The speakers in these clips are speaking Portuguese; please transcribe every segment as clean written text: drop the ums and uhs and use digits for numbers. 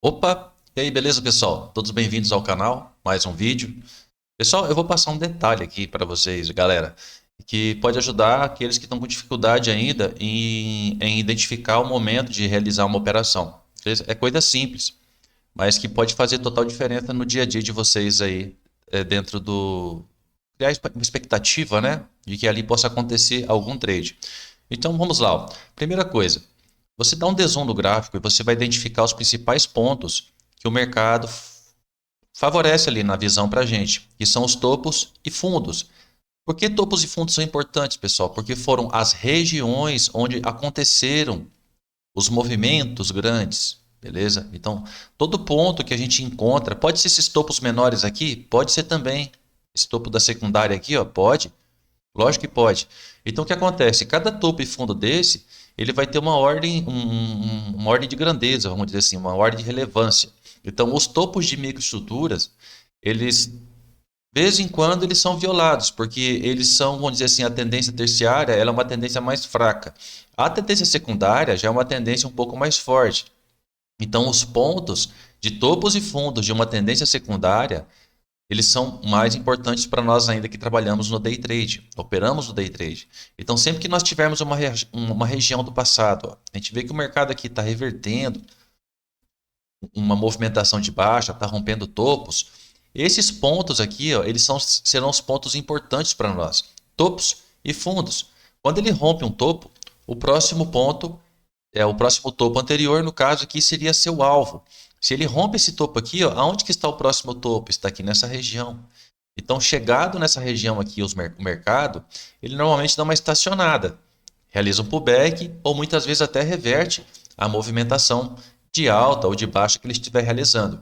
Opa! E aí, beleza, pessoal? Todos bem-vindos ao canal, mais um vídeo. Pessoal, eu vou passar um detalhe aqui para vocês, galera, que pode ajudar aqueles que estão com dificuldade ainda em identificar o momento de realizar uma operação. É coisa simples, mas que pode fazer total diferença no dia a dia de vocês aí, dentro do... criar uma expectativa, né, de que ali possa acontecer algum trade. Então, vamos lá, ó. Primeira coisa, você dá um desenho no gráfico e você vai identificar os principais pontos que o mercado favorece ali na visão para a gente, que são os topos e fundos. Por que topos e fundos são importantes, pessoal? Porque foram as regiões onde aconteceram os movimentos grandes, beleza? Então, todo ponto que a gente encontra, pode ser esses topos menores aqui, pode ser também esse topo da secundária aqui, ó, pode. Lógico que pode. Então, o que acontece? Cada topo e fundo desse, ele vai ter uma ordem, uma ordem de grandeza, vamos dizer assim, uma ordem de relevância. Então, os topos de microestruturas, eles, de vez em quando, eles são violados, porque eles são, vamos dizer assim, a tendência terciária, ela é uma tendência mais fraca. A tendência secundária já é uma tendência um pouco mais forte. Então, os pontos de topos e fundos de uma tendência secundária, eles são mais importantes para nós ainda que trabalhamos no day trade, operamos no day trade. Então, sempre que nós tivermos uma região do passado, ó, a gente vê que o mercado aqui está revertendo uma movimentação de baixa, está rompendo topos, esses pontos aqui, ó, serão os pontos importantes para nós, topos e fundos. Quando ele rompe um topo, o próximo ponto o próximo topo anterior, no caso aqui, seria seu alvo. Se ele rompe esse topo aqui, ó, aonde que está o próximo topo? Está aqui nessa região. Então, chegado nessa região aqui, o mercado, ele normalmente dá uma estacionada, realiza um pullback ou muitas vezes até reverte a movimentação de alta ou de baixa que ele estiver realizando.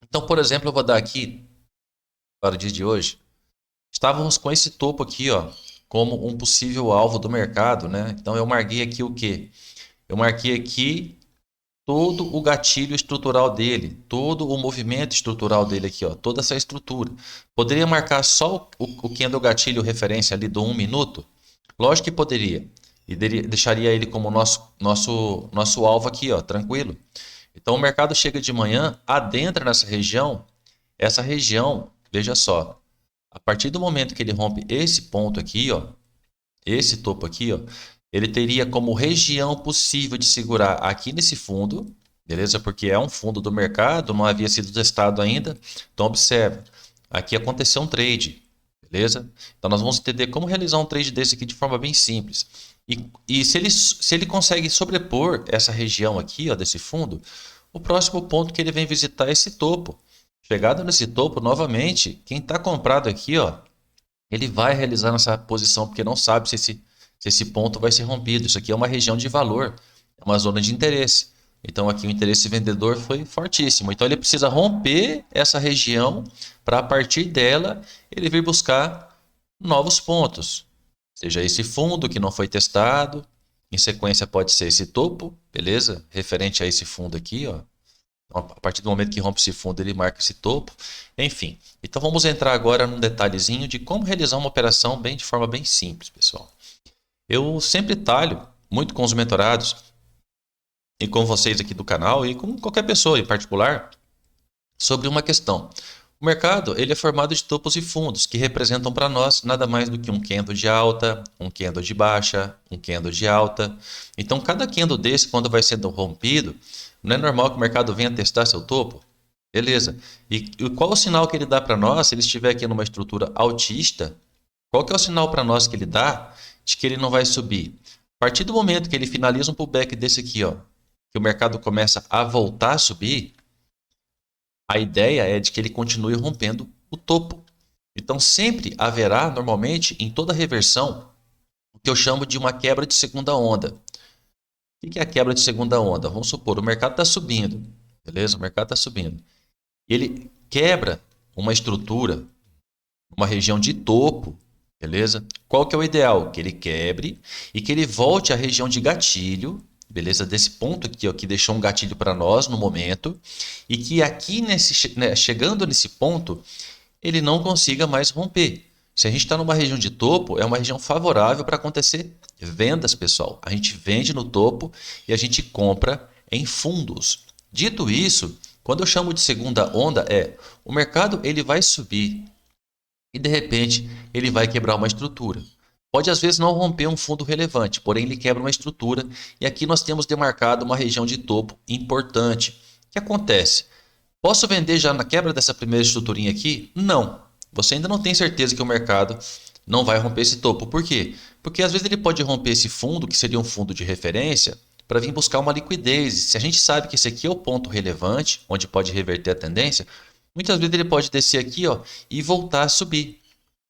Então, por exemplo, eu vou dar aqui, para o dia de hoje, estávamos com esse topo aqui, ó, como um possível alvo do mercado, né? Então, eu marquei aqui o quê? Eu marquei aqui todo o gatilho estrutural dele, todo o movimento estrutural dele aqui, ó, toda essa estrutura. Poderia marcar só o candle gatilho referência ali do 1 minuto? Lógico que poderia. E deixaria ele como nosso alvo aqui, ó, tranquilo. Então o mercado chega de manhã, adentra nessa região, essa região, veja só, a partir do momento que ele rompe esse ponto aqui, ó, esse topo aqui, ó, ele teria como região possível de segurar aqui nesse fundo, beleza? Porque é um fundo do mercado, não havia sido testado ainda. Então, observa, aqui aconteceu um trade, beleza? Então, nós vamos entender como realizar um trade desse aqui de forma bem simples. E se ele consegue sobrepor essa região aqui, ó, desse fundo, o próximo ponto que ele vem visitar é esse topo. Chegado nesse topo, novamente, quem está comprado aqui, ó, ele vai realizar nessa posição porque não sabe se esse ponto vai ser rompido. Isso aqui é uma região de valor, é uma zona de interesse. Então aqui o interesse vendedor foi fortíssimo. Então ele precisa romper essa região para a partir dela ele vir buscar novos pontos. Seja esse fundo que não foi testado, em sequência pode ser esse topo, beleza? Referente a esse fundo aqui, ó. Então, a partir do momento que rompe esse fundo, ele marca esse topo. Enfim, então vamos entrar agora num detalhezinho de como realizar uma operação de forma bem simples, pessoal. Eu sempre talho muito com os mentorados e com vocês aqui do canal e com qualquer pessoa em particular sobre uma questão. O mercado ele é formado de topos e fundos que representam para nós nada mais do que um candle de alta, um candle de baixa, um candle de alta. Então cada candle desse, quando vai sendo rompido, não é normal que o mercado venha testar seu topo? Beleza. E qual o sinal que ele dá para nós se ele estiver aqui numa estrutura altista? Qual que é o sinal para nós que ele dá de que ele não vai subir? A partir do momento que ele finaliza um pullback desse aqui, ó, que o mercado começa a voltar a subir, a ideia é de que ele continue rompendo o topo. Então sempre haverá, normalmente, em toda reversão, o que eu chamo de uma quebra de segunda onda. O que é a quebra de segunda onda? Vamos supor, o mercado está subindo, beleza? O mercado está subindo. Ele quebra uma estrutura, uma região de topo, beleza? Qual que é o ideal? Que ele quebre e que ele volte à região de gatilho, beleza? Desse ponto aqui, ó, que deixou um gatilho para nós no momento, e que aqui chegando nesse ponto, ele não consiga mais romper. Se a gente está numa região de topo, é uma região favorável para acontecer vendas, pessoal. A gente vende no topo e a gente compra em fundos. Dito isso, quando eu chamo de segunda onda o mercado ele vai subir e de repente ele vai quebrar uma estrutura. Pode às vezes não romper um fundo relevante, porém ele quebra uma estrutura e aqui nós temos demarcado uma região de topo importante. O que acontece? Posso vender já na quebra dessa primeira estruturinha aqui? Não. Você ainda não tem certeza que o mercado não vai romper esse topo. Por quê? Porque às vezes ele pode romper esse fundo, que seria um fundo de referência, para vir buscar uma liquidez. Se a gente sabe que esse aqui é o ponto relevante, onde pode reverter a tendência, muitas vezes ele pode descer aqui e voltar a subir.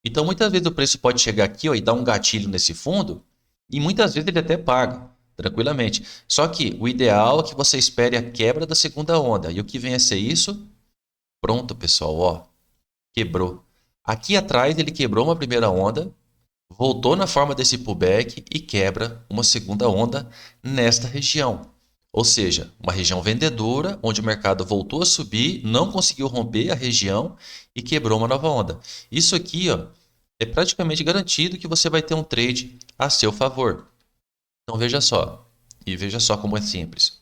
Então muitas vezes o preço pode chegar aqui e dar um gatilho nesse fundo, e muitas vezes ele até paga tranquilamente. Só que o ideal é que você espere a quebra da segunda onda. E o que vem a ser isso? Pronto, pessoal, quebrou. Aqui atrás ele quebrou uma primeira onda, voltou na forma desse pullback e quebra uma segunda onda nesta região. Ou seja, uma região vendedora, onde o mercado voltou a subir, não conseguiu romper a região e quebrou uma nova onda. Isso aqui é praticamente garantido que você vai ter um trade a seu favor. Então veja só, e veja só como é simples.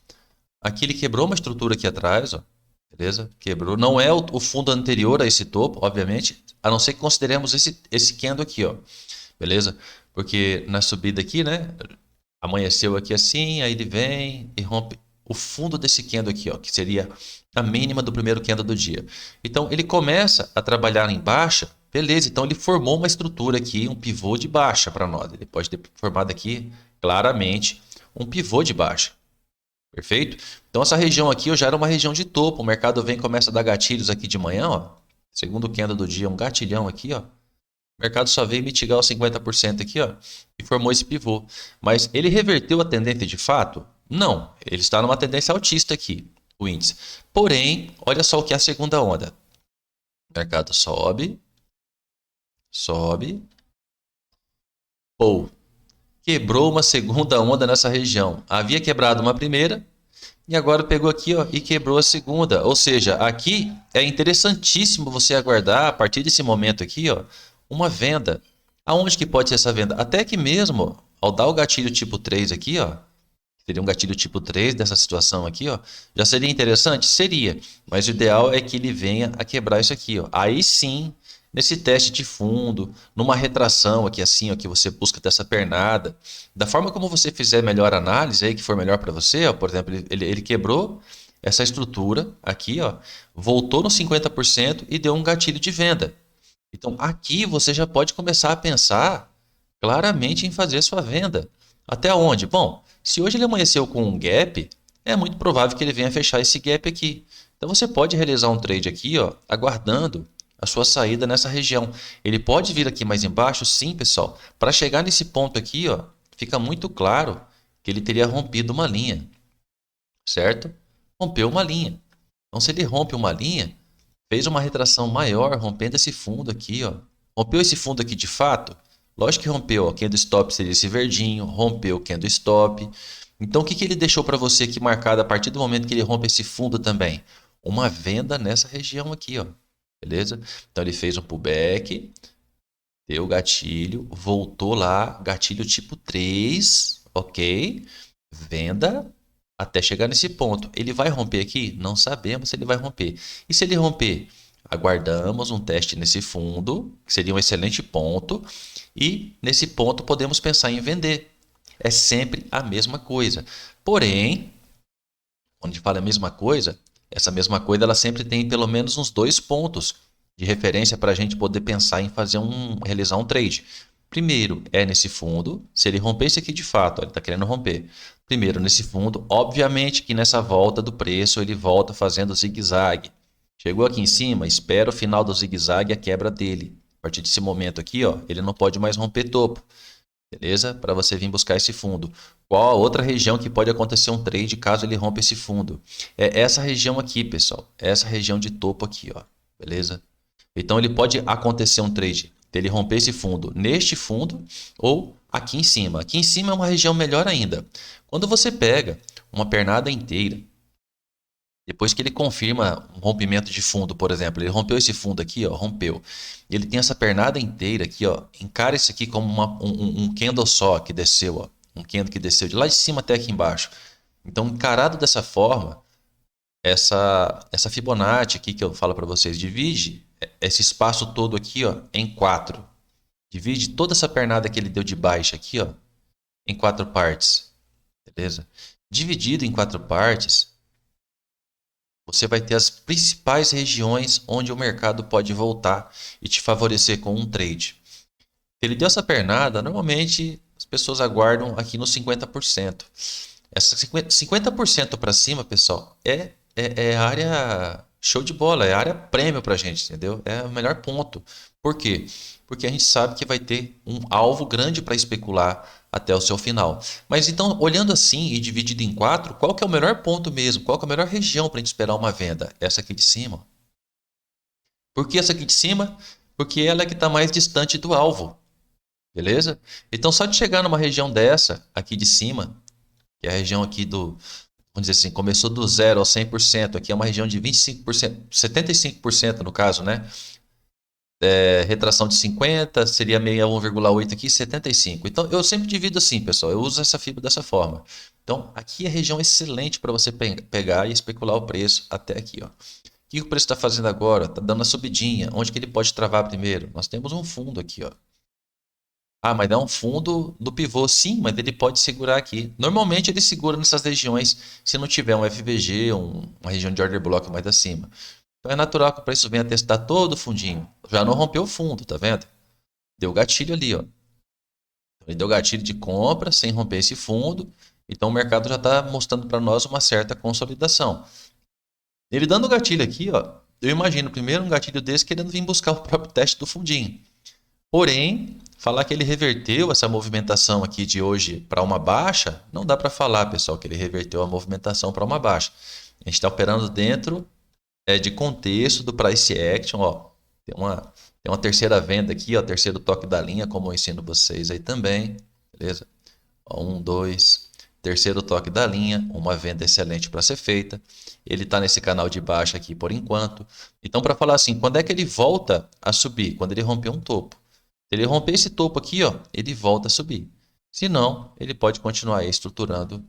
Aqui ele quebrou uma estrutura aqui atrás, beleza? Quebrou. Não é o fundo anterior a esse topo, obviamente, a não ser que consideremos esse candle aqui, beleza? Porque na subida aqui, né? Amanheceu aqui assim, aí ele vem e rompe o fundo desse candle aqui, que seria a mínima do primeiro candle do dia. Então ele começa a trabalhar em baixa, beleza? Então ele formou uma estrutura aqui, um pivô de baixa para nós. Ele pode ter formado aqui claramente um pivô de baixa. Perfeito? Então essa região aqui já era uma região de topo. O mercado vem e começa a dar gatilhos aqui de manhã, segundo candle do dia, um gatilhão aqui, O mercado só veio mitigar os 50% aqui, e formou esse pivô. Mas ele reverteu a tendência de fato? Não, ele está numa tendência altista aqui, o índice. Porém, olha só o que é a segunda onda. O mercado sobe, sobe, ou quebrou uma segunda onda nessa região. Havia quebrado uma primeira e agora pegou aqui e quebrou a segunda. Ou seja, aqui é interessantíssimo você aguardar a partir desse momento aqui, uma venda. Aonde que pode ser essa venda? Até que mesmo ao dar o gatilho tipo 3 aqui, seria um gatilho tipo 3 dessa situação aqui, já seria interessante? Seria, mas o ideal é que ele venha a quebrar isso aqui, Aí sim, nesse teste de fundo, numa retração aqui assim, que você busca dessa pernada, da forma como você fizer melhor análise aí, que for melhor para você, por exemplo, ele quebrou essa estrutura aqui, voltou no 50% e deu um gatilho de venda. Então aqui você já pode começar a pensar claramente em fazer sua venda. Até onde? Bom, se hoje ele amanheceu com um gap, é muito provável que ele venha fechar esse gap aqui. Então você pode realizar um trade aqui, aguardando a sua saída nessa região. Ele pode vir aqui mais embaixo? Sim, pessoal. Para chegar nesse ponto aqui, fica muito claro que ele teria rompido uma linha, certo? Rompeu uma linha. Então se ele rompe uma linha, fez uma retração maior, rompendo esse fundo aqui, Rompeu esse fundo aqui de fato? Lógico que rompeu, candle stop seria esse verdinho, rompeu o candle stop. Então o que ele deixou para você aqui marcado a partir do momento que ele rompe esse fundo também? Uma venda nessa região aqui, beleza? Então ele fez um pullback, deu gatilho, voltou lá, gatilho tipo 3, ok? Venda até chegar nesse ponto. Ele vai romper aqui? Não sabemos se ele vai romper. E se ele romper? Aguardamos um teste nesse fundo, que seria um excelente ponto, e nesse ponto podemos pensar em vender. É sempre a mesma coisa. Porém, quando a gente fala a mesma coisa, essa mesma coisa ela sempre tem pelo menos uns 2 pontos de referência para a gente poder pensar em realizar um trade. Primeiro é nesse fundo, se ele romper esse aqui de fato, ele está querendo romper. Primeiro nesse fundo, obviamente que nessa volta do preço ele volta fazendo zigue-zague. Chegou aqui em cima, espera o final do zigue-zague e a quebra dele. A partir desse momento aqui, ele não pode mais romper topo. Beleza? Para você vir buscar esse fundo. Qual a outra região que pode acontecer um trade caso ele rompa esse fundo? É essa região aqui, pessoal. Essa região de topo aqui, beleza? Então ele pode acontecer um trade dele romper esse fundo neste fundo ou aqui em cima. Aqui em cima é uma região melhor ainda. Quando você pega uma pernada inteira, depois que ele confirma um rompimento de fundo, por exemplo, ele rompeu esse fundo aqui, rompeu. Ele tem essa pernada inteira aqui, encara isso aqui como um candle só que desceu, um candle que desceu de lá de cima até aqui embaixo. Então, encarado dessa forma, essa Fibonacci aqui que eu falo para vocês, divide esse espaço todo aqui, ó, em 4. Divide toda essa pernada que ele deu de baixa aqui, ó, em 4 partes. Beleza? Dividido em 4 partes, você vai ter as principais regiões onde o mercado pode voltar e te favorecer com um trade. Se ele deu essa pernada, normalmente as pessoas aguardam aqui nos 50%. Essa 50% para cima, pessoal, é área show de bola, é área prêmio para a gente, entendeu? É o melhor ponto. Por quê? Porque a gente sabe que vai ter um alvo grande para especular até o seu final. Mas então, olhando assim e dividido em 4, qual que é o melhor ponto mesmo? Qual que é a melhor região para a gente esperar uma venda? Essa aqui de cima. Por que essa aqui de cima? Porque ela é que está mais distante do alvo. Beleza? Então, só de chegar numa região dessa, aqui de cima, que é a região aqui do, vamos dizer assim, começou do 0 ao 100%, aqui é uma região de 25%, 75% no caso, né? Retração de 50, seria meia 1,8 aqui, 75. Então, eu sempre divido assim, pessoal, eu uso essa fibra dessa forma. Então, aqui é região excelente para você pegar e especular o preço até aqui, ó. O que o preço está fazendo agora? Está dando a subidinha. Onde que ele pode travar primeiro? Nós temos um fundo aqui, ó. Ah, mas dá um fundo do pivô, sim, mas ele pode segurar aqui. Normalmente ele segura nessas regiões se não tiver um FVG, uma região de order block mais acima. Então é natural que o preço venha testar todo o fundinho. Já não rompeu o fundo, tá vendo? Deu gatilho ali, ó. Ele deu gatilho de compra sem romper esse fundo. Então o mercado já está mostrando para nós uma certa consolidação. Ele dando o gatilho aqui, ó, eu imagino primeiro um gatilho desse querendo vir buscar o próprio teste do fundinho. Porém, falar que ele reverteu essa movimentação aqui de hoje para uma baixa, não dá para falar, pessoal, que ele reverteu a movimentação para uma baixa. A gente está operando dentro de contexto do price action, ó. Tem uma terceira venda aqui, ó, terceiro toque da linha, como eu ensino vocês aí também, beleza? Ó, 1, 2, terceiro toque da linha, uma venda excelente para ser feita. Ele está nesse canal de baixa aqui por enquanto. Então, para falar assim, quando é que ele volta a subir? Quando ele romper um topo. Se ele romper esse topo aqui, ó, ele volta a subir. Se não, ele pode continuar aí estruturando,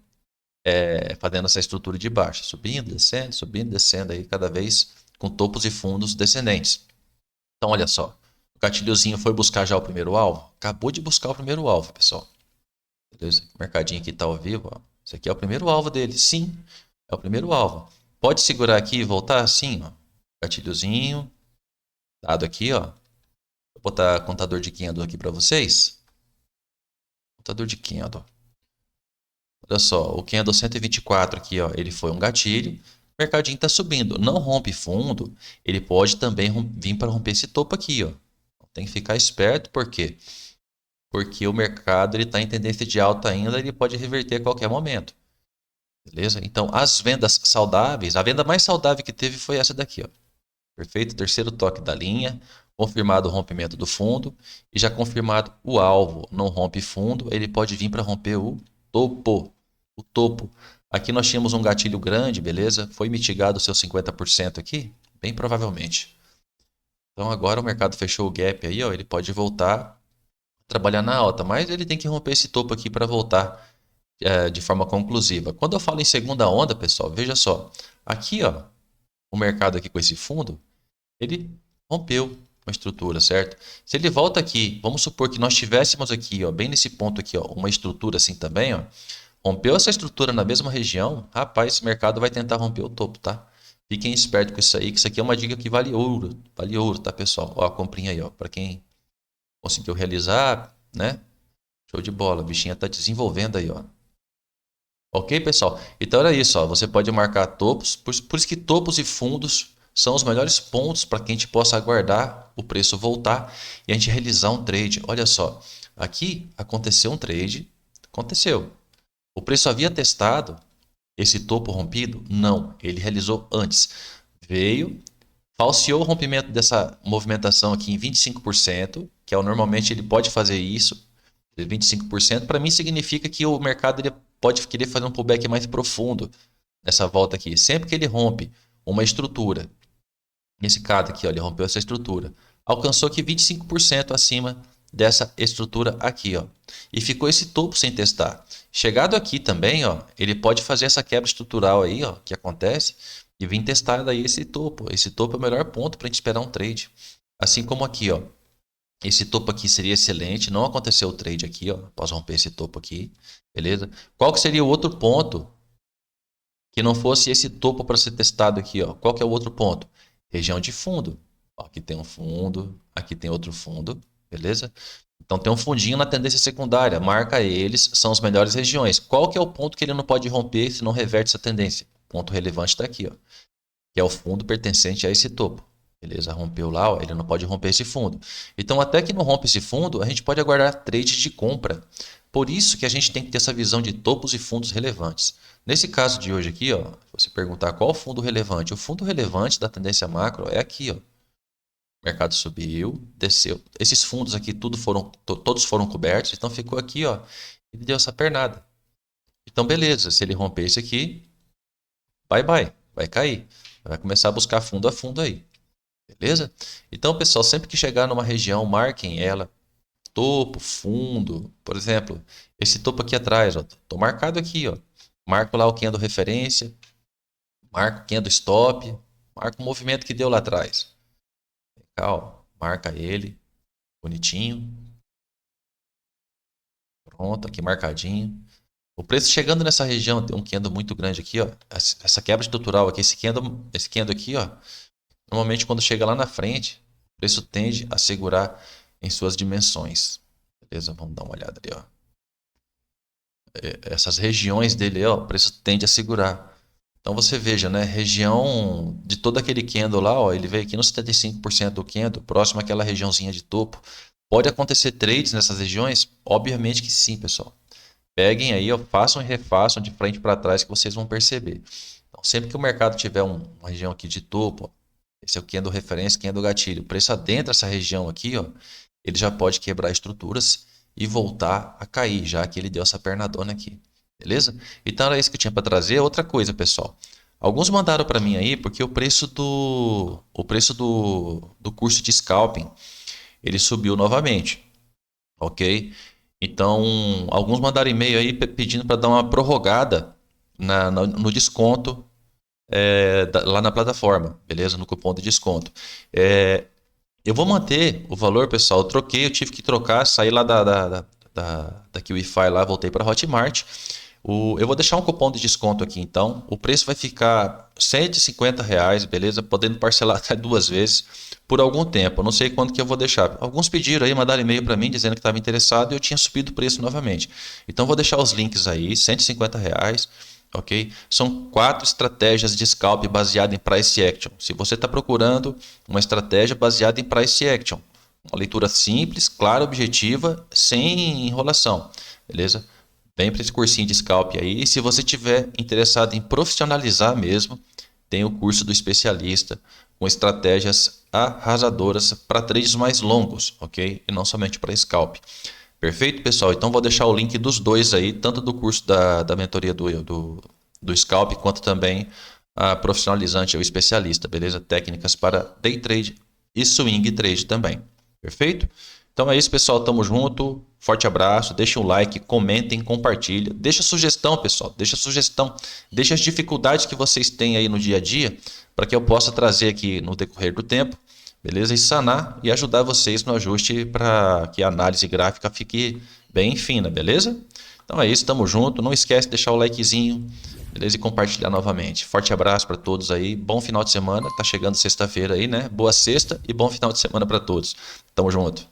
fazendo essa estrutura de baixa, subindo, descendo aí cada vez com topos e fundos descendentes. Então, olha só, o gatilhozinho foi buscar já o primeiro alvo? Acabou de buscar o primeiro alvo, pessoal. Beleza? O mercadinho aqui está ao vivo, ó. Esse aqui é o primeiro alvo dele, sim, é o primeiro alvo. Pode segurar aqui e voltar? Sim, ó. Gatilhozinho, dado aqui, ó. Vou botar contador de candle aqui para vocês. Contador de candle. Olha só, o candle 124 aqui, ó, ele foi um gatilho. O mercadinho está subindo. Não rompe fundo, ele pode também vir para romper esse topo aqui, ó. Tem que ficar esperto, por quê? Porque o mercado está em tendência de alta ainda, ele pode reverter a qualquer momento. Beleza? Então, as vendas saudáveis, a venda mais saudável que teve foi essa daqui, ó. Perfeito? Terceiro toque da linha, confirmado o rompimento do fundo e já confirmado o alvo. Não rompe fundo, ele pode vir para romper o topo. O topo. Aqui nós tínhamos um gatilho grande, beleza? Foi mitigado o seu 50% aqui? Bem provavelmente. Então agora o mercado fechou o gap aí, ó, ele pode voltar a trabalhar na alta, mas ele tem que romper esse topo aqui para voltar de forma conclusiva. Quando eu falo em segunda onda, pessoal, veja só. Aqui, ó, o mercado aqui com esse fundo, ele rompeu uma estrutura, certo? Se ele volta aqui, vamos supor que nós tivéssemos aqui, ó, bem nesse ponto aqui, ó, uma estrutura assim também, ó, rompeu essa estrutura na mesma região, rapaz, esse mercado vai tentar romper o topo, tá? Fiquem espertos com isso aí, que isso aqui é uma dica que vale ouro, tá, pessoal? Ó, a comprinha aí, ó, para quem conseguiu realizar, né? Show de bola, a bichinha tá desenvolvendo aí, ó. Ok, pessoal? Então era isso, ó. Você pode marcar topos, por isso que topos e fundos são os melhores pontos para que a gente possa aguardar o preço voltar e a gente realizar um trade. Olha só, aqui aconteceu um trade, aconteceu. O preço havia testado esse topo rompido? Não, ele realizou antes. Veio, falseou o rompimento dessa movimentação aqui em 25%, que é normalmente ele pode fazer isso, 25%, para mim significa que o mercado ele pode querer fazer um pullback mais profundo nessa volta aqui. Sempre que ele rompe uma estrutura, nesse caso aqui, ó, ele rompeu essa estrutura, alcançou aqui 25% acima dessa estrutura aqui, ó, e ficou esse topo sem testar. Chegado aqui também, ó, ele pode fazer essa quebra estrutural aí, ó, que acontece, e vir testar daí esse topo. Esse topo é o melhor ponto para a gente esperar um trade. Assim como aqui, ó. Esse topo aqui seria excelente, não aconteceu o trade aqui, ó. Posso romper esse topo aqui, beleza? Qual que seria o outro ponto que não fosse esse topo para ser testado aqui, ó? Qual que é o outro ponto? Região de fundo. Ó, aqui tem um fundo, aqui tem outro fundo, beleza? Então tem um fundinho na tendência secundária, marca eles, são as melhores regiões. Qual que é o ponto que ele não pode romper se não reverte essa tendência? Ponto relevante está aqui, ó, que é o fundo pertencente a esse topo. Beleza, rompeu lá, ó, ele não pode romper esse fundo. Então até que não rompe esse fundo, a gente pode aguardar trade de compra. Por isso que a gente tem que ter essa visão de topos e fundos relevantes. Nesse caso de hoje aqui, ó, você perguntar qual fundo relevante, o fundo relevante da tendência macro é aqui, ó. O mercado subiu, desceu. Esses fundos aqui todos foram cobertos, então ficou aqui, ó, ele deu essa pernada. Então beleza, se ele romper esse aqui, bye bye, vai cair. Vai começar a buscar fundo a fundo aí. Beleza? Então, pessoal, sempre que chegar numa região, marquem ela. Topo, fundo, por exemplo, esse topo aqui atrás, ó, tô marcado aqui, ó. Marco lá o candle referência, marco o candle stop, marco o movimento que deu lá atrás. Legal, marca ele, bonitinho. Pronto, aqui marcadinho. O preço chegando nessa região, tem um candle muito grande aqui, ó. Essa quebra estrutural aqui, esse candle aqui, ó. Normalmente quando chega lá na frente, o preço tende a segurar em suas dimensões. Beleza? Vamos dar uma olhada ali, ó. Essas regiões dele, ó, o preço tende a segurar. Então você veja, né, região de todo aquele candle lá, ó, ele veio aqui no 75% do candle, próximo àquela regiãozinha de topo. Pode acontecer trades nessas regiões? Obviamente que sim, pessoal. Peguem aí, ó, façam e refaçam de frente para trás que vocês vão perceber. Então, sempre que o mercado tiver uma região aqui de topo, ó, esse é o candle referência, candle gatilho, o preço adentra essa região aqui, ó, ele já pode quebrar estruturas e voltar a cair, já que ele deu essa pernadona aqui. Beleza? Então era isso que eu tinha para trazer. Outra coisa, pessoal. Alguns mandaram para mim aí porque o preço do curso de scalping ele subiu novamente. Ok? Então, alguns mandaram e-mail aí pedindo para dar uma prorrogada no desconto lá na plataforma, beleza? No cupom de desconto. Eu vou manter o valor, pessoal. Eu troquei, eu tive que trocar, saí lá da Kiwify lá, voltei para a Hotmart. Eu vou deixar um cupom de desconto aqui, então. O preço vai ficar R$ 150, beleza? Podendo parcelar até 2 vezes por algum tempo. Eu não sei quanto que eu vou deixar. Alguns pediram aí, mandaram e-mail para mim dizendo que estava interessado e eu tinha subido o preço novamente. Então, vou deixar os links aí, R$ 150. Ok? São 4 estratégias de scalp baseadas em price action. Se você está procurando uma estratégia baseada em price action, uma leitura simples, clara, objetiva, sem enrolação, beleza? Vem para esse cursinho de scalp aí. E se você tiver interessado em profissionalizar mesmo, tem o curso do especialista com estratégias arrasadoras para trades mais longos, ok? E não somente para scalp. Perfeito, pessoal? Então vou deixar o link dos dois aí, tanto do curso da mentoria do Scalp, quanto também a profissionalizante, o especialista, beleza? Técnicas para day trade e swing trade também. Perfeito? Então é isso, pessoal. Tamo junto. Forte abraço. Deixa um like, comentem, compartilha. Deixa sugestão, pessoal. Deixa sugestão. Deixa as dificuldades que vocês têm aí no dia a dia para que eu possa trazer aqui no decorrer do tempo. Beleza? E sanar e ajudar vocês no ajuste para que a análise gráfica fique bem fina, beleza? Então é isso, tamo junto. Não esquece de deixar o likezinho, beleza? E compartilhar novamente. Forte abraço para todos aí. Bom final de semana. Tá chegando sexta-feira aí, né? Boa sexta e bom final de semana para todos. Tamo junto.